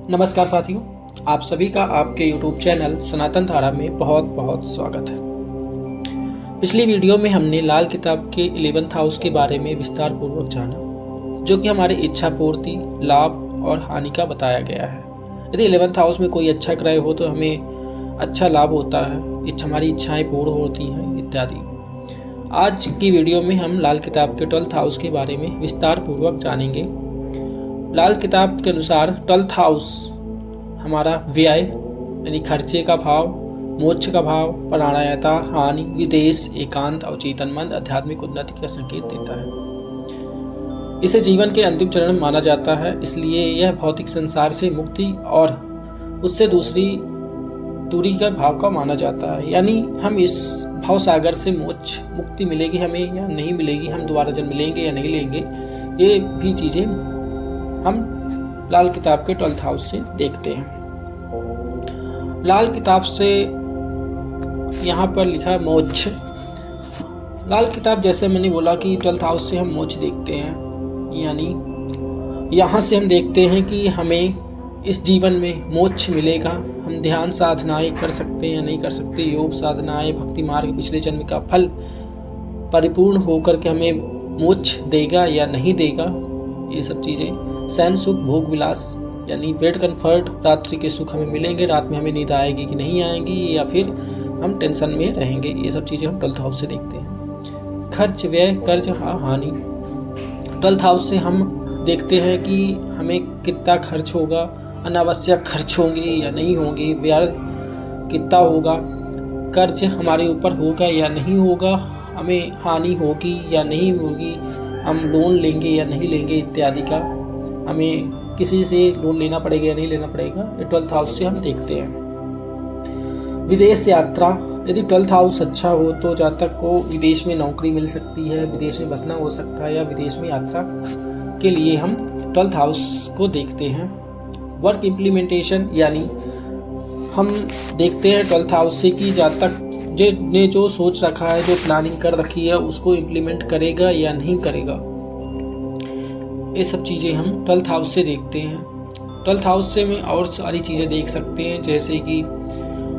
नमस्कार साथियों, आप सभी का आपके YouTube चैनल सनातन धारा में बहुत बहुत स्वागत है। पिछली वीडियो में हमने लाल किताब के 11th हाउस के बारे में विस्तार पूर्वक जाना, जो कि हमारी इच्छा पूर्ति, लाभ और हानि का बताया गया है। यदि 11th हाउस में कोई अच्छा ग्रह हो तो हमें अच्छा लाभ होता है, हमारी इच्छाएं पूर्ण होती हैं इत्यादि। आज की वीडियो में हम लाल किताब के 12th हाउस के बारे में विस्तार पूर्वक जानेंगे। लाल किताब के अनुसार 12th हाउस हमारा व्यय यानी खर्चे का भाव, मोक्ष का भाव, प्राणायता, हानि, विदेश, एकांत, अवचेतन मन, आध्यात्मिक उन्नति का संकेत देता है। इसे जीवन के अंतिम चरण माना जाता है, इसलिए यह भौतिक संसार से मुक्ति और उससे दूसरी दूरी का भाव का माना जाता है। यानी हम इस भाव सागर से मोक्ष मुक्ति मिलेगी हमें या नहीं मिलेगी, हम दोबारा जन्म लेंगे या नहीं लेंगे, ये भी चीजें हम लाल किताब के 12th हाउस से देखते हैं। लाल किताब से यहाँ पर लिखा है मोक्ष। लाल किताब जैसे मैंने बोला कि 12th हाउस से हम मोक्ष देखते हैं, यानी यहाँ से हम देखते हैं कि हमें इस जीवन में मोक्ष मिलेगा। हम ध्यान साधनाएं कर सकते हैं या नहीं कर सकते, योग साधनाएं, भक्ति मार्ग, पिछले जन्म का फल परिपूर्ण होकर के हमें मोक्ष देगा या नहीं देगा, ये सब चीज़ें। सैन सुख, भोग विलास यानी बेड कंफर्ट, रात्रि के सुख हमें मिलेंगे, रात में हमें नींद आएगी कि नहीं आएगी, या फिर हम टेंशन में रहेंगे, ये सब चीज़ें हम 12th हाउस से देखते हैं। खर्च, व्यय, कर्ज, हानि। 12th हाउस से हम देखते हैं कि हमें कितना खर्च होगा, अनावश्यक खर्च होंगे या नहीं होंगे, ब्याज कितना होगा, कर्ज हमारे ऊपर होगा या नहीं होगा, हमें हानि होगी या नहीं होगी, हम लोन लेंगे या नहीं लेंगे इत्यादि का, हमें किसी से लोन लेना पड़ेगा या नहीं लेना पड़ेगा, ये 12th हाउस से हम देखते हैं। विदेश यात्रा, यदि 12th हाउस अच्छा हो तो जातक को विदेश में नौकरी मिल सकती है, विदेश में बसना हो सकता है, या विदेश में यात्रा के लिए हम 12th हाउस को देखते हैं। वर्क इम्प्लीमेंटेशन, यानी हम देखते हैं 12th हाउस से कि जातक ने जो सोच रखा है, जो प्लानिंग कर रखी है, उसको इम्प्लीमेंट करेगा या नहीं करेगा, ये सब चीज़ें हम 12th हाउस से देखते हैं। 12th हाउस से में और सारी चीज़ें देख सकते हैं, जैसे कि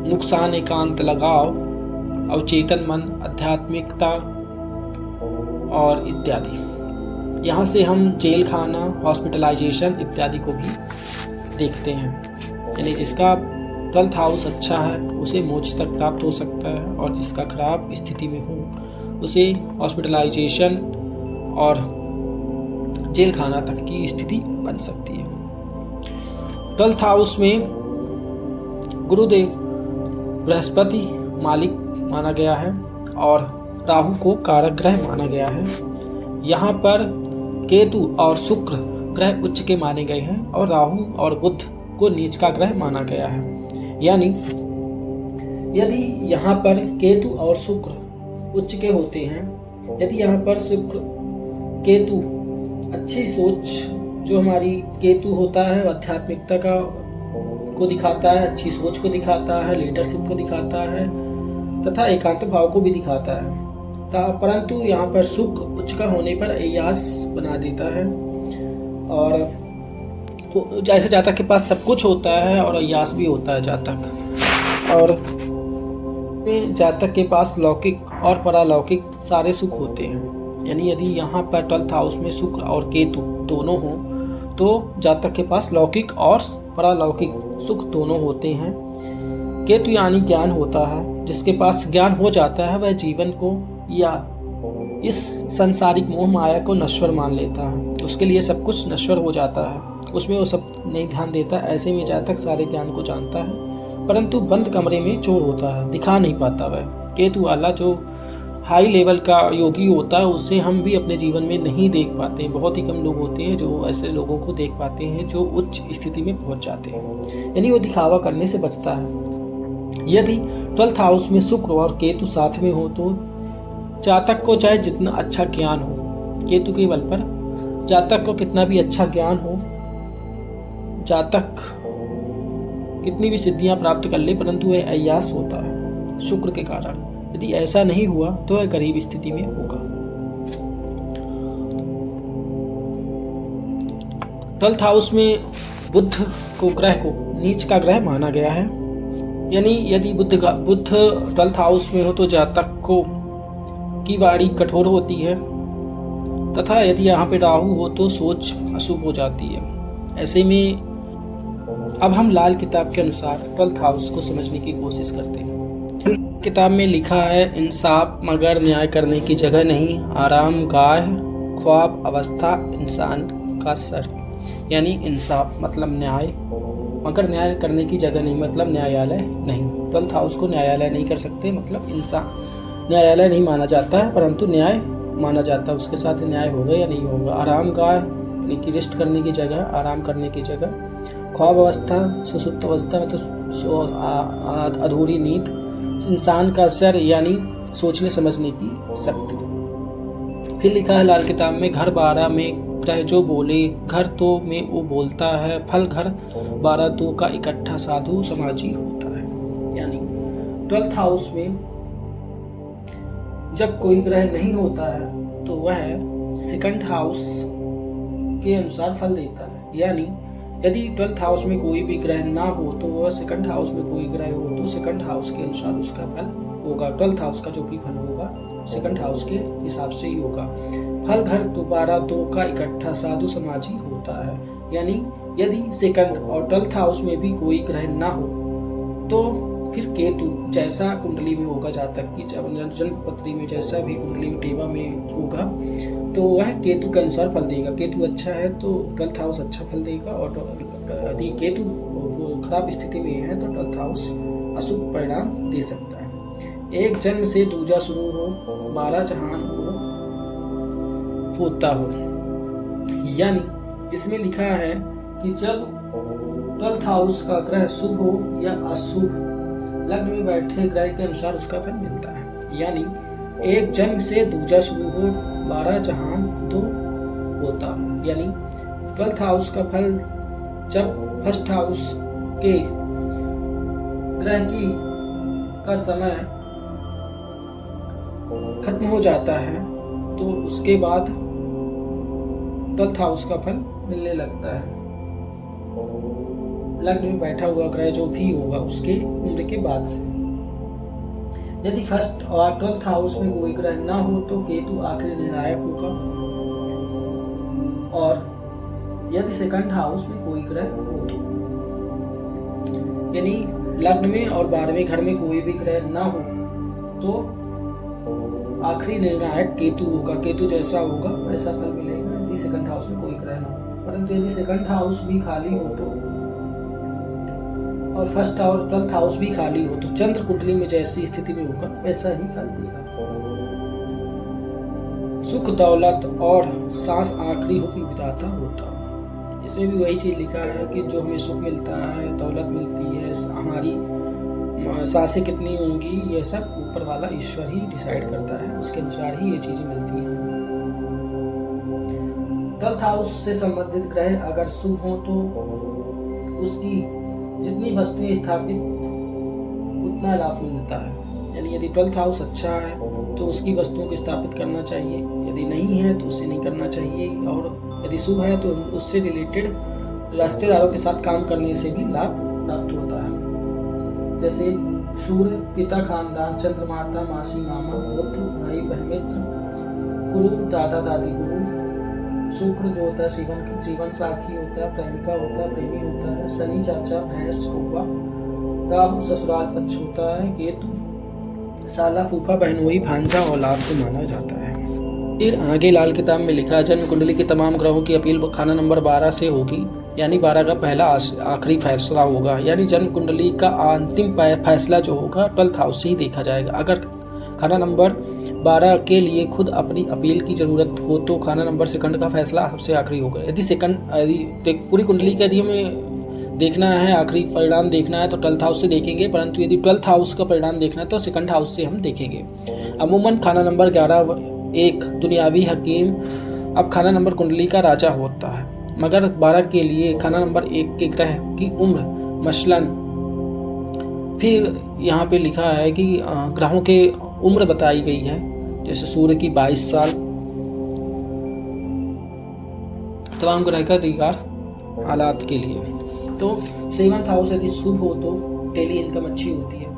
नुकसान, एकांत, लगाव, अवचेतन मन, आध्यात्मिकता और इत्यादि। यहाँ से हम जेल खाना, हॉस्पिटलाइजेशन इत्यादि को भी देखते हैं। यानी जिसका 12th हाउस अच्छा है उसे मोक्ष तक प्राप्त हो सकता है, और जिसका खराब स्थिति में हो उसे हॉस्पिटलाइजेशन और जेल खाना तक की स्थिति बन सकती है। 12th हाउस में गुरुदेव बृहस्पति मालिक माना गया है और राहु को कारक ग्रह माना गया है। यहाँ पर केतु और शुक्र ग्रह उच्च के माने गए हैं और राहु और बुध को नीच का ग्रह माना गया है। यानी यदि यहाँ पर केतु और शुक्र उच्च के होते हैं, यदि यहाँ पर शुक्र केतु अच्छी सोच, जो हमारी केतु होता है आध्यात्मिकता का को दिखाता है, अच्छी सोच को दिखाता है, लीडरशिप को दिखाता है तथा एकांत भाव को भी दिखाता है, परंतु यहाँ पर शुक्र उच्च का होने पर अय्यास बना देता है। और जैसे जातक के पास सब कुछ होता है और अय्यास भी होता है जातक, और जातक के पास लौकिक और परालौकिक सारे सुख होते हैं। यानी यदि यहाँ पर 12th हाउस में शुक्र और केतु दोनों हों तो जातक के पास लौकिक और परालौकिक सुख दोनों होते हैं। केतु यानी ज्ञान होता है, जिसके पास ज्ञान हो जाता है वह जीवन को या इस संसारिक मोह माया को नश्वर मान लेता है, उसके लिए सब कुछ नश्वर हो जाता है, उसमें वो सब नहीं ध्यान देता। ऐसे में जातक सारे ज्ञान को जानता है, परंतु बंद कमरे में चोर होता है, दिखा नहीं पाता। वह केतु वाला जो हाई लेवल का योगी होता है उसे हम भी अपने जीवन में नहीं देख पाते। बहुत ही कम लोग होते हैं जो ऐसे लोगों को देख पाते हैं जो उच्च स्थिति में पहुंच जाते हैं, यानी वो दिखावा करने से बचता है। यदि 12th हाउस में शुक्र और केतु साथ में हो तो जातक को चाहे जितना अच्छा ज्ञान हो, केतु के बल पर जातक को कितना भी अच्छा ज्ञान हो, जातक कितनी भी सिद्धियां प्राप्त कर ले, परंतु वह अय्यास होता है शुक्र के कारण। यदि ऐसा नहीं हुआ तो वह गरीब स्थिति में होगा। 12th हाउस में बुध को ग्रह को नीच का ग्रह माना गया है। यानी यदि बुध 12th हाउस में हो तो जातक को की वाणी कठोर होती है, तथा यदि यहाँ पे राहु हो तो सोच अशुभ हो जाती है। ऐसे में अब हम लाल किताब के अनुसार 12th हाउस को समझने की कोशिश करते हैं। किताब में लिखा है, इंसाफ मगर न्याय करने की जगह नहीं, आराम गाह ख्वाब अवस्था इंसान का सर। यानी इंसाफ मतलब न्याय, मगर न्याय करने की जगह नहीं मतलब न्यायालय नहीं। 12th हाउस को न्यायालय नहीं कर सकते, मतलब इंसान न्यायालय नहीं माना जाता है, परंतु न्याय माना जाता है। उसके साथ न्याय होगा या नहीं होगा। आराम गाह यानी कि रेस्ट करने की जगह, आराम करने की जगह। ख्वाब अवस्था सुसुप्त अवस्था में तो अधूरी नींद। इंसान का सर यानी सोचने समझने की शक्ति। फिर लिखा है लाल किताब में, घर 12 में ग्रह जो बोले, घर तो में वो बोलता है, फल घर 12 दो का इकट्ठा साधु समाजी होता है। यानी 12th हाउस में जब कोई ग्रह नहीं होता है तो वह 2nd हाउस के अनुसार फल देता है। यानी यदि 12th हाउस में कोई भी ग्रह ना हो तो वह 2nd हाउस में कोई ग्रह हो तो 2nd हाउस के अनुसार उसका फल होगा। 12th हाउस का जो भी फल होगा 2nd हाउस के हिसाब से ही होगा। फल घर दोबारा दो का इकट्ठा साधु समाजी होता है। यानी यदि 2nd और 12th हाउस में भी कोई ग्रह ना हो तो फिर केतु जैसा कुंडली में होगा, जातक की जन्म पत्री में जैसा भी कुंडली में टेवा में होगा तो वह केतु के अनुसार फल देगा। केतु अच्छा है तो 12th हाउस अच्छा फल देगा, और यदि केतु खराब स्थिति में है तो 12th हाउस अशुभ परिणाम दे सकता है। एक जन्म से दूजा शुरू हो, 12 जहान होता हो। यानी इसमें लिखा है कि जब 12th हाउस का ग्रह शुभ हो या अशुभ, लग्न में बैठे ग्रह के अनुसार उसका फल मिलता है। यानी एक जन्म से दूजा शुरू हो, 12 जहान दो होता हो। यानी 12th हाउस का फल जब 1st हाउस के ग्रह की का समय खत्म हो जाता है तो उसके बाद 12th हाउस का फल मिलने लगता है। लग्न में बैठा हुआ ग्रह जो भी होगा उसके उम्र के बाद से। यदि 1st और 12th हाउस में कोई ग्रह ना हो तो केतु आखिरी निर्णायक होगा, और यदि 2nd हाउस में कोई ग्रह हो तो, यानी लग्न में और 12वें घर में कोई भी ग्रह ना हो तो आखिरी निर्णायक केतु होगा। केतु जैसा होगा वैसा फल मिलेगा यदि 2nd हाउस में कोई ग्रह ना हो। परंतु यदि 2nd हाउस भी खाली हो तो, और 1st और 12th हाउस भी खाली हो तो चंद्र कुंडली में जैसी स्थिति में होगा वैसा ही फल देगा। सुख दौलत और सांस आखिरी हुक्म विधाता होता। इसमें भी वही चीज लिखा है कि जो हमें सुख मिलता है, दौलत मिलती है, हमारी सांसें कितनी होंगी, ये सब ऊपर वाला ईश्वर ही डिसाइड करता है, उसके अनुसार ही ये चीजें मिलती हैं। 12th हाउस से संबंधित ग्रह अगर शुभ हो तो उसकी जितनी वस्तुएं स्थापित उतना लाभ मिलता है। यानी यदि 12th हाउस अच्छा है तो उसकी वस्तुओं को स्थापित करना चाहिए, यदि नहीं है तो उसे नहीं करना चाहिए, और यदि शुभ है तो उससे रिलेटेड रिश्तेदारों के साथ काम करने से भी लाभ प्राप्त होता है। जैसे सूर्य पिता खानदान, चंद्रमाता मासी मामा, बुध भाई बहन मित्र, गुरु दादा दादी गुरु, शुक्र जो होता है जीवन साथी होता है, प्रेमिका होता है, प्रेमी होता है, शनि चाचा भैंस कौवा, राहु ससुराल पक्ष होता है, केतु साला फूफा बहनोई भांजा औलाद को माना जाता है। फिर आगे लाल किताब में लिखा है, जन्म कुंडली के तमाम ग्रहों की अपील खाना नंबर 12 से होगी। यानी 12 का पहला आखिरी फैसला होगा। यानी जन्म कुंडली का अंतिम फैसला जो होगा 12th हाउस से ही देखा जाएगा। अगर खाना नंबर 12 के लिए खुद अपनी अपील की जरूरत हो तो खाना नंबर 2nd का फैसला सबसे आखिरी होगा। यदि पूरी कुंडली के यदि हमें देखना है, आखिरी परिणाम देखना है तो 12th हाउस से देखेंगे, परंतु यदि 12th हाउस का परिणाम देखना है तो 2nd हाउस से हम देखेंगे। अमूमन खाना नंबर 11 एक दुनियावी हकीम अब खाना नंबर कुंडली का राजा होता है, मगर 12 के लिए खाना नंबर 1 के ग्रह की उम्र मसलन, फिर यहाँ पे लिखा है कि ग्रहों के उम्र बताई गई है। जैसे सूर्य की 22 साल, तमाम ग्रह का अधिकार हालात के लिए। तो 7th हाउस यदि शुभ हो तो डेली इनकम अच्छी होती है।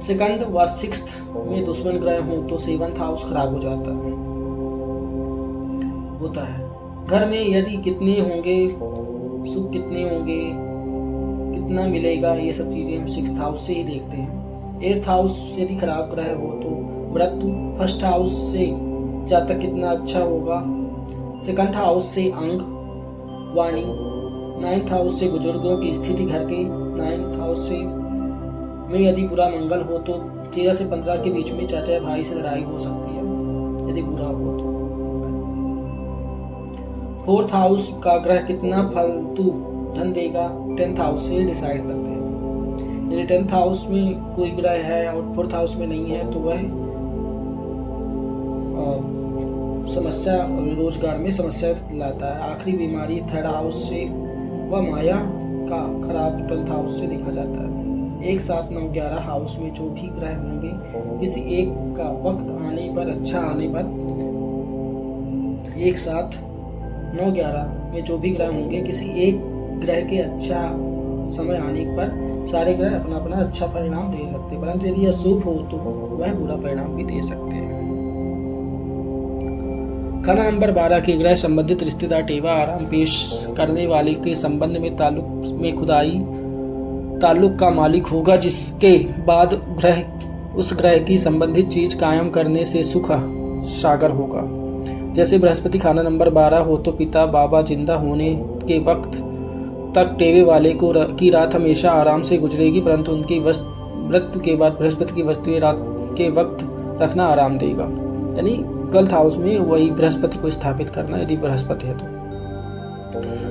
2nd व 6th में दुश्मन ग्रह हो तो 7th हाउस खराब हो जाता है। घर में यदि कितने होंगे, सुख कितने होंगे, कितना मिलेगा, ये सब चीज़ें हम 6th हाउस से ही देखते हैं। 8th हाउस यदि खराब ग्रह हो तो मृत्यु, 1st हाउस से जातक कितना अच्छा होगा, 2nd हाउस से अंग, वाणी, 9th हाउस से बुजुर्गों की स्थिति, घर के 9th हाउस से में यदि बुरा मंगल हो तो 13 से 15 के बीच में चाचा या भाई से लड़ाई हो सकती है यदि बुरा हो तो। 4th हाउस का ग्रह कितना फालतू धन देगा 10th हाउस से डिसाइड करते हैं। यदि 10th हाउस में कोई ग्रह है और 4th हाउस में नहीं है तो वह समस्या, रोजगार में समस्या लाता है। आखिरी बीमारी 3rd हाउस से व माया का खराब 12th हाउस से देखा जाता है। 1, 7, 9, 11 हाउस में जो भी ग्रह होंगे किसी एक का वक्त आने पर, अच्छा आने पर, 1, 7, 9, 11 में जो भी ग्रह होंगे किसी एक ग्रह के अच्छा समय आने पर सारे ग्रह अपना अपना अच्छा परिणाम दे सकते हैं, परंतु यदि अशुभ हो तो वह बुरा परिणाम भी दे सकते हैं। खाना नंबर 12 के ग्रह संबंधित रिश्तेदार टेवा आराम पेश करने वाले के संबंध में ताल्लुक में खुदाई ताल्लुक का मालिक होगा, जिसके बाद उस ग्रह की संबंधित चीज कायम करने से सुख सागर होगा। जैसे बृहस्पति खाना नंबर 12 हो तो पिता बाबा जिंदा होने के वक्त तक टेवे वाले की रात हमेशा आराम से गुजरेगी, परंतु उनकी मृत्यु के बाद बृहस्पति की वस्तुएं रात के वक्त रखना आराम देगा। यानी 12th हाउस में वही बृहस्पति को स्थापित करना यदि बृहस्पति है तो।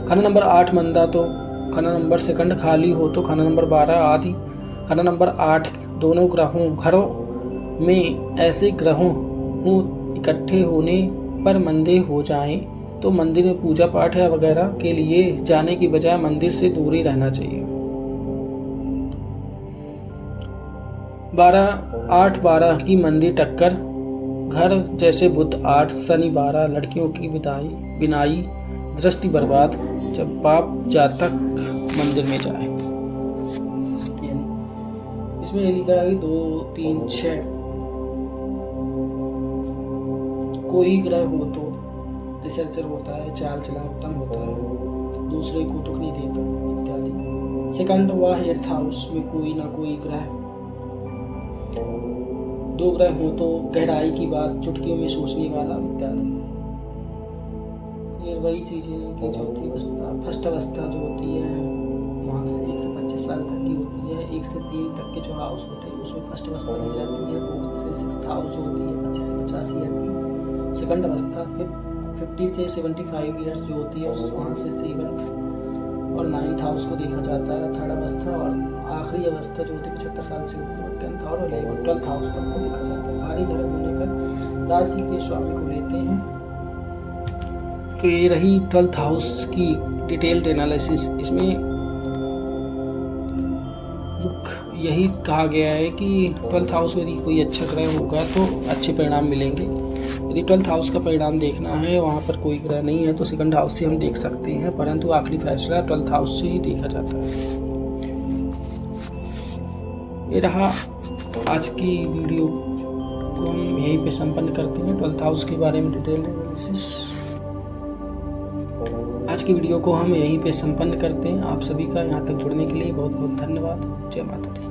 खाना नंबर 8 मंदा तो खाना नंबर 2 खाली हो तो खाना नंबर 12 आदि खाना नंबर 8 दोनों घरों में ऐसे ग्रहों इकट्ठे होने पर मंदे हो जाएं तो मंदिर में पूजा पाठ या वगैरह के लिए जाने की बजाय मंदिर से दूर ही रहना चाहिए। 8-12 की मंदिर टक्कर घर जैसे बुध 8 शनि 12 लड़कियों की बिनाई दृष्टि बर्बाद जब पाप जातक मंदिर में जाए। इसमें ये लिखा है 2, 3, 6 कोई ग्रह हो तो रिसर्चर होता है, चाल चलन उत्तम होता है, दूसरे को दुख नहीं देता इत्यादि। 2nd व 8th हाउस में कोई ना कोई ग्रह, 2 ग्रह हो तो गहराई की बात चुटकियों में सोचने वाला इत्यादि। ये वही चीजें कि चौथी अवस्था, 1st अवस्था जो होती है वहाँ से 1 से 25 साल तक की होती है। 1 से 3 तक के जो हाउस होते हैं उसमें 1st अवस्था दी जाती है। 4th से 6th हाउस जो होती है 25 से 85 ईयर की। 2nd अवस्था 50 से 75 ईयर्स जो होती है वहाँ से 7th और 9th हाउस को देखा जाता है। 3rd अवस्था और आखिरी अवस्था जो होती है 75 साल से ऊपर 10th और 12th हाउस तक को देखा जाता है। भारी ग्रह होने पर राशि के स्वामी को लेते हैं। तो ये रही 12th हाउस की डिटेल्ड एनालिसिस। इसमें मुख्य यही कहा गया है कि 12th हाउस में यदि कोई अच्छा ग्रह होगा तो अच्छे परिणाम मिलेंगे। यदि 12th हाउस का परिणाम देखना है वहाँ पर कोई ग्रह नहीं है तो 2nd हाउस से हम देख सकते हैं, परंतु आखिरी फैसला 12th हाउस से ही देखा जाता है। ये रहा आज की वीडियो को हम यहीं पे संपन्न करते हैं। 12th हाउस के बारे में डिटेल एनालिसिस आज की वीडियो को हम यहीं पे संपन्न करते हैं। आप सभी का यहाँ तक जुड़ने के लिए बहुत बहुत धन्यवाद। जय माता दी।